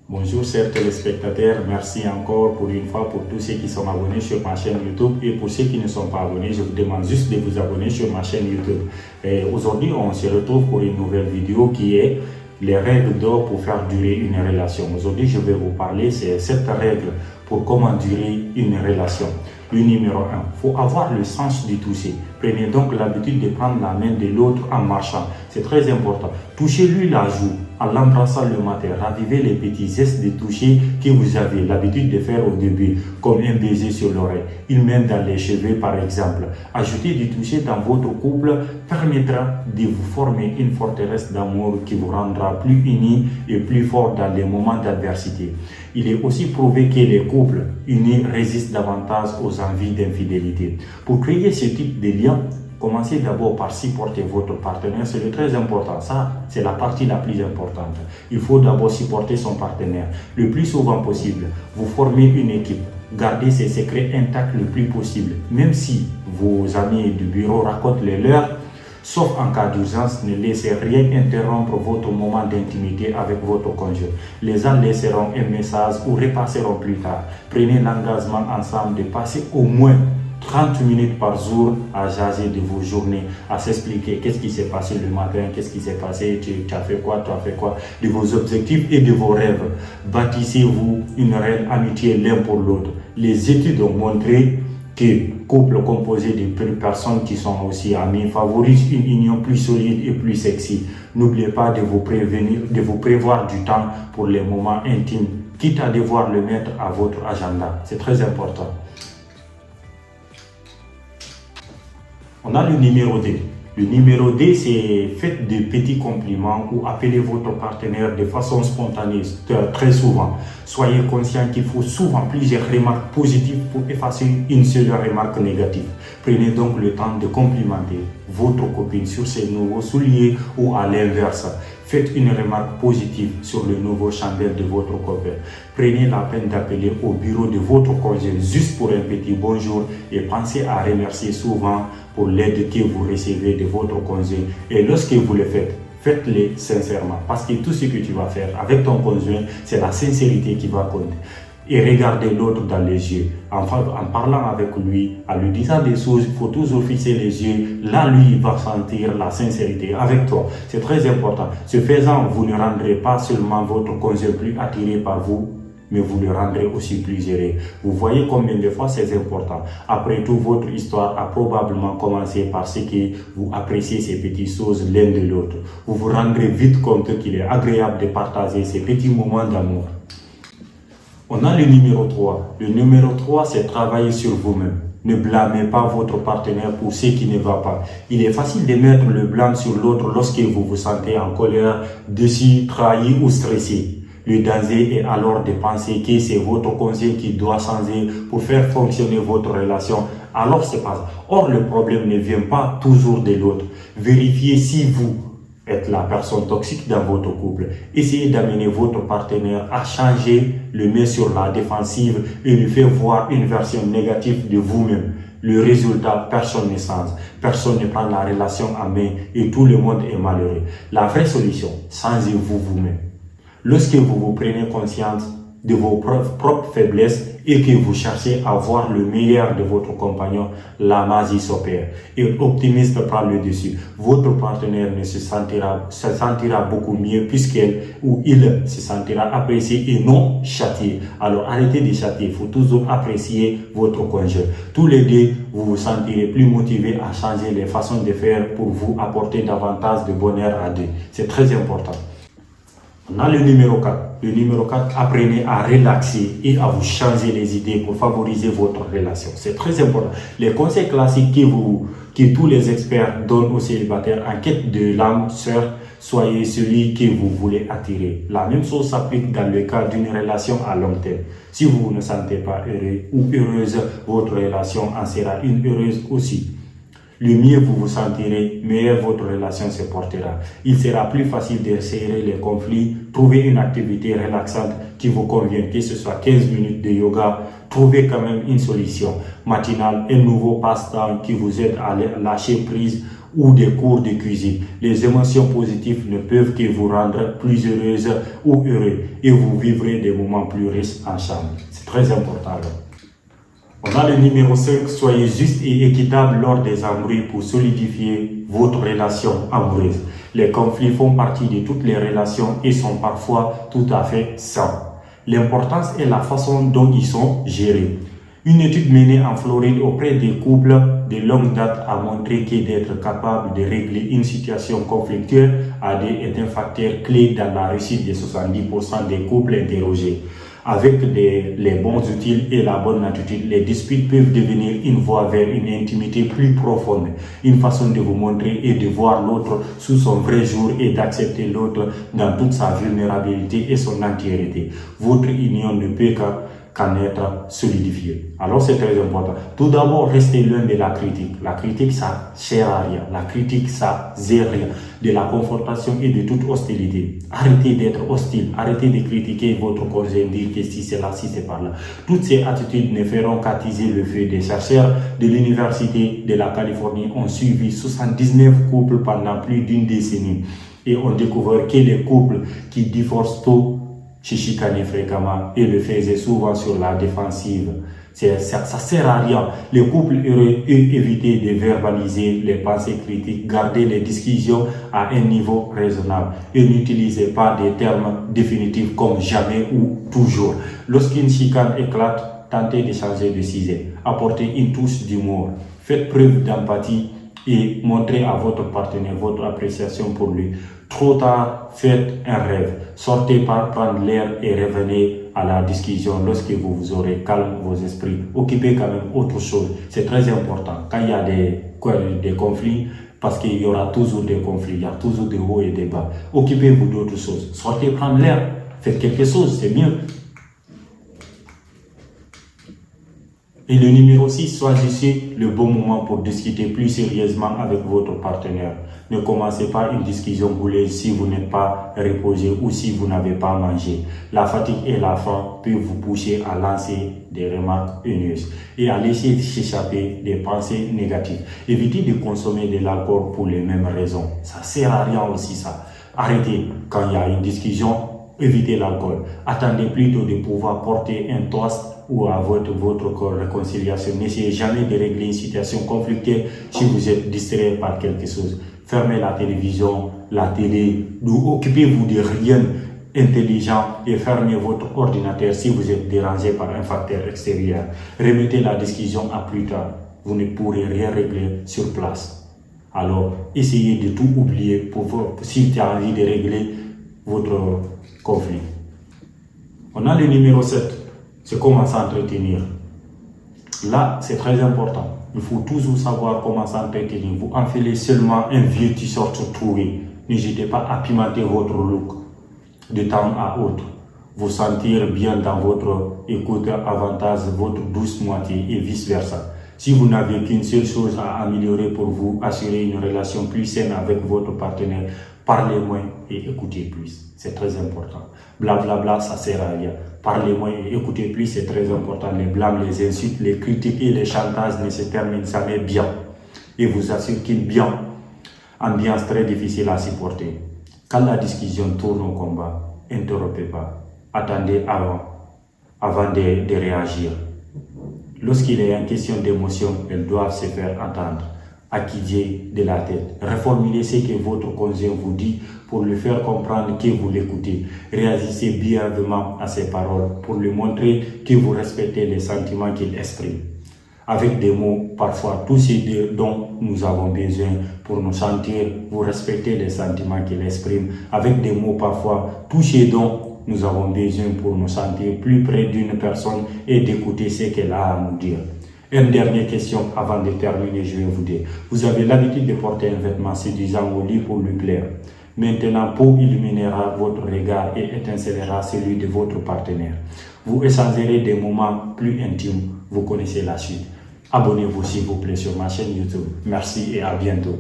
Bonjour chers téléspectateurs, merci encore pour une fois pour tous ceux qui sont abonnés sur ma chaîne YouTube et pour ceux qui ne sont pas abonnés, je vous demande juste de vous abonner sur ma chaîne YouTube. Aujourd'hui, on se retrouve pour une nouvelle vidéo qui est les règles d'or pour faire durer une relation. Aujourd'hui, je vais vous parler, c'est 7 règles pour comment durer une relation. Le numéro 1, il faut avoir le sens du toucher. Prenez donc l'habitude de prendre la main de l'autre en marchant. C'est très important. Touchez-lui la joue en l'embrassant le matin. Ravivez les petits gestes de toucher que vous avez l'habitude de faire au début, comme un baiser sur l'oreille, une main dans les cheveux par exemple. Ajouter du toucher dans votre couple permettra de vous former une forteresse d'amour qui vous rendra plus unis et plus forts dans les moments d'adversité. Il est aussi prouvé que les couples unis résistent davantage aux envies d'infidélité. Pour créer ce type de lien, commencez d'abord par supporter votre partenaire, c'est très important. Ça, c'est la partie la plus importante. Il faut d'abord supporter son partenaire le plus souvent possible. Vous formez une équipe. Gardez ses secrets intacts le plus possible. Même si vos amis du bureau racontent les leurs, sauf en cas d'urgence, ne laissez rien interrompre votre moment d'intimité avec votre conjoint. Les gens laisseront un message ou repasseront plus tard. Prenez l'engagement ensemble de passer au moins 30 minutes par jour à jaser de vos journées, à s'expliquer qu'est-ce qui s'est passé le matin, qu'est-ce qui s'est passé, tu as fait quoi, de vos objectifs et de vos rêves. Bâtissez-vous une réelle amitié l'un pour l'autre. Les études ont montré que couple composé de personnes qui sont aussi amies favorise une union plus solide et plus sexy. N'oubliez pas de vous prévoir du temps pour les moments intimes, quitte à devoir le mettre à votre agenda. C'est très important. On a le numéro 2. Le numéro 2, c'est faites de petits compliments ou appelez votre partenaire de façon spontanée, très souvent. Soyez conscient qu'il faut souvent plusieurs remarques positives pour effacer une seule remarque négative. Prenez donc le temps de complimenter votre copine sur ses nouveaux souliers ou à l'inverse. Faites une remarque positive sur le nouveau chandelle de votre copain. Prenez la peine d'appeler au bureau de votre conjoint juste pour un petit bonjour et pensez à remercier souvent pour l'aide que vous recevez de votre conjoint. Et lorsque vous le faites, faites-le sincèrement. Parce que tout ce que tu vas faire avec ton conjoint, c'est la sincérité qui va compter. Et regardez l'autre dans les yeux. En parlant avec lui, en lui disant des choses, il faut toujours fixer les yeux. Là, lui, il va sentir la sincérité avec toi. C'est très important. Ce faisant, vous ne rendrez pas seulement votre conjoint plus attiré par vous, mais vous le rendrez aussi plus heureux. Vous voyez combien de fois c'est important. Après tout, votre histoire a probablement commencé par ce que vous appréciez ces petites choses l'un de l'autre. Vous vous rendrez vite compte qu'il est agréable de partager ces petits moments d'amour. On a le numéro 3. Le numéro 3, c'est travailler sur vous-même. Ne blâmez pas votre partenaire pour ce qui ne va pas. Il est facile de mettre le blâme sur l'autre lorsque vous vous sentez en colère, déçu, trahi ou stressé. Le danger est alors de penser que c'est votre conseil qui doit changer pour faire fonctionner votre relation. Alors c'est pas ça. Or, le problème ne vient pas toujours de l'autre. Vérifiez si vous êtes la personne toxique dans votre couple. Essayez d'amener votre partenaire à changer, le mettre sur la défensive et lui faire voir une version négative de vous-même. Le résultat, personne ne change, personne ne prend la relation en main et tout le monde est malheureux. La vraie solution, changez-vous vous-même. Lorsque vous vous prenez conscience de vos propres faiblesses et que vous cherchez à voir le meilleur de votre compagnon, la magie s'opère et l'optimisme prend le dessus. Votre partenaire se sentira beaucoup mieux puisqu'elle ou il se sentira apprécié et non châtié. Alors arrêtez de châtier, il faut toujours apprécier votre conjoint. Tous les deux, vous vous sentirez plus motivé à changer les façons de faire pour vous apporter davantage de bonheur à deux. C'est très important. On a le numéro 4. Le numéro 4, apprenez à relaxer et à vous changer les idées pour favoriser votre relation. C'est très important. Les conseils classiques que tous les experts donnent aux célibataires en quête de l'âme sœur, soyez celui que vous voulez attirer. La même chose s'applique dans le cas d'une relation à long terme. Si vous ne sentez pas heureux ou heureuse, votre relation en sera une heureuse aussi. Le mieux vous vous sentirez, meilleure votre relation se portera. Il sera plus facile de serrer les conflits, trouver une activité relaxante qui vous convient, que ce soit 15 minutes de yoga, trouvez quand même une solution matinale, un nouveau passe-temps qui vous aide à lâcher prise ou des cours de cuisine. Les émotions positives ne peuvent que vous rendre plus heureuse ou heureux et vous vivrez des moments plus riches en charme. C'est très important. On a le numéro 5, soyez juste et équitable lors des embrouilles pour solidifier votre relation amoureuse. Les conflits font partie de toutes les relations et sont parfois tout à fait sains. L'importance est la façon dont ils sont gérés. Une étude menée en Floride auprès des couples de longue date a montré que d'être capable de régler une situation conflictuelle est un facteur clé dans la réussite de 70% des couples interrogés. Avec les bons outils et la bonne attitude, les disputes peuvent devenir une voie vers une intimité plus profonde, une façon de vous montrer et de voir l'autre sous son vrai jour et d'accepter l'autre dans toute sa vulnérabilité et son entièreté. Votre union ne peut qu'en être solidifiée. Alors c'est très important. Tout d'abord, restez loin de la critique. La critique, ça sert à rien. La critique, ça sert à rien. De la confrontation et de toute hostilité. Arrêtez d'être hostile. Arrêtez de critiquer votre conjoint, dire que si c'est là, si c'est par là. Toutes ces attitudes ne feront qu'attiser le feu. Des chercheurs de l'Université de la Californie ont suivi 79 couples pendant plus d'une décennie et ont découvert que les couples qui divorcent tôt se chicanaient fréquemment et le faisaient souvent sur la défensive. Ça sert à rien. Les couples heureux éviter de verbaliser les pensées critiques, garder les discussions à un niveau raisonnable et n'utilisez pas des termes définitifs comme jamais ou toujours. Lorsqu'une chicane éclate, tentez de changer de sujet. Apportez une touche d'humour. Faites preuve d'empathie et montrez à votre partenaire votre appréciation pour lui. Trop tard, faites un rêve. Sortez par prendre l'air et revenez à la discussion lorsque vous aurez calme vos esprits. Occupez quand même autre chose. C'est très important. Quand il y a des conflits, parce qu'il y aura toujours des conflits, il y a toujours des hauts et des bas. Occupez-vous d'autres choses. Sortez prendre l'air. Faites quelque chose, c'est mieux. Et le numéro 6, choisissez le bon moment pour discuter plus sérieusement avec votre partenaire. Ne commencez pas une discussion bouleuse si vous n'êtes pas reposé ou si vous n'avez pas mangé. La fatigue et la faim peuvent vous pousser à lancer des remarques haineuses et à laisser s'échapper des pensées négatives. Évitez de consommer de l'alcool pour les mêmes raisons. Ça sert à rien aussi ça. Arrêtez quand il y a une discussion. Évitez l'alcool. Attendez plutôt de pouvoir porter un toast ou à votre réconciliation. N'essayez jamais de régler une situation conflictuelle si vous êtes distrait par quelque chose. Fermez la télévision, la télé, occupez-vous de rien intelligent et fermez votre ordinateur si vous êtes dérangé par un facteur extérieur. Remettez la discussion à plus tard. Vous ne pourrez rien régler sur place. Alors, essayez de tout oublier si tu as envie de régler votre conflit. On a le numéro 7, c'est comment s'entretenir. Là, c'est très important. Il faut toujours savoir comment s'entretenir. Vous enfilez seulement un vieux t-shirt troué. N'hésitez pas à pimenter votre look de temps à autre. Vous sentir bien dans votre écoute avantage votre douce moitié et vice-versa. Si vous n'avez qu'une seule chose à améliorer pour vous assurer une relation plus saine avec votre partenaire, parlez moins et écoutez plus. C'est très important. Blablabla, bla, bla, ça sert à rien. Parlez moins et écoutez plus, c'est très important. Les blâmes, les insultes, les critiques et les chantages ne se terminent jamais bien. Et vous assure qu'une ambiance très difficile à supporter. Quand la discussion tourne au combat, interrompez pas. Attendez avant de réagir. Lorsqu'il est en question d'émotion, elles doivent se faire entendre. Acquitez de la tête. Reformulez ce que votre conjoint vous dit pour lui faire comprendre que vous l'écoutez. Réagissez bienveillamment à ses paroles pour lui montrer que vous respectez les sentiments qu'il exprime. Avec des mots, parfois, tous ceux dont nous avons besoin pour nous sentir, vous respectez les sentiments qu'il exprime. Avec des mots, parfois, tous ceux dont nous avons besoin pour nous sentir plus près d'une personne et d'écouter ce qu'elle a à nous dire. Une dernière question avant de terminer, je vais vous dire. Vous avez l'habitude de porter un vêtement séduisant au lit pour lui plaire. Maintenant, peau illuminera votre regard et étincellera celui de votre partenaire. Vous échangerez des moments plus intimes. Vous connaissez la suite. Abonnez-vous s'il vous plaît sur ma chaîne YouTube. Merci et à bientôt.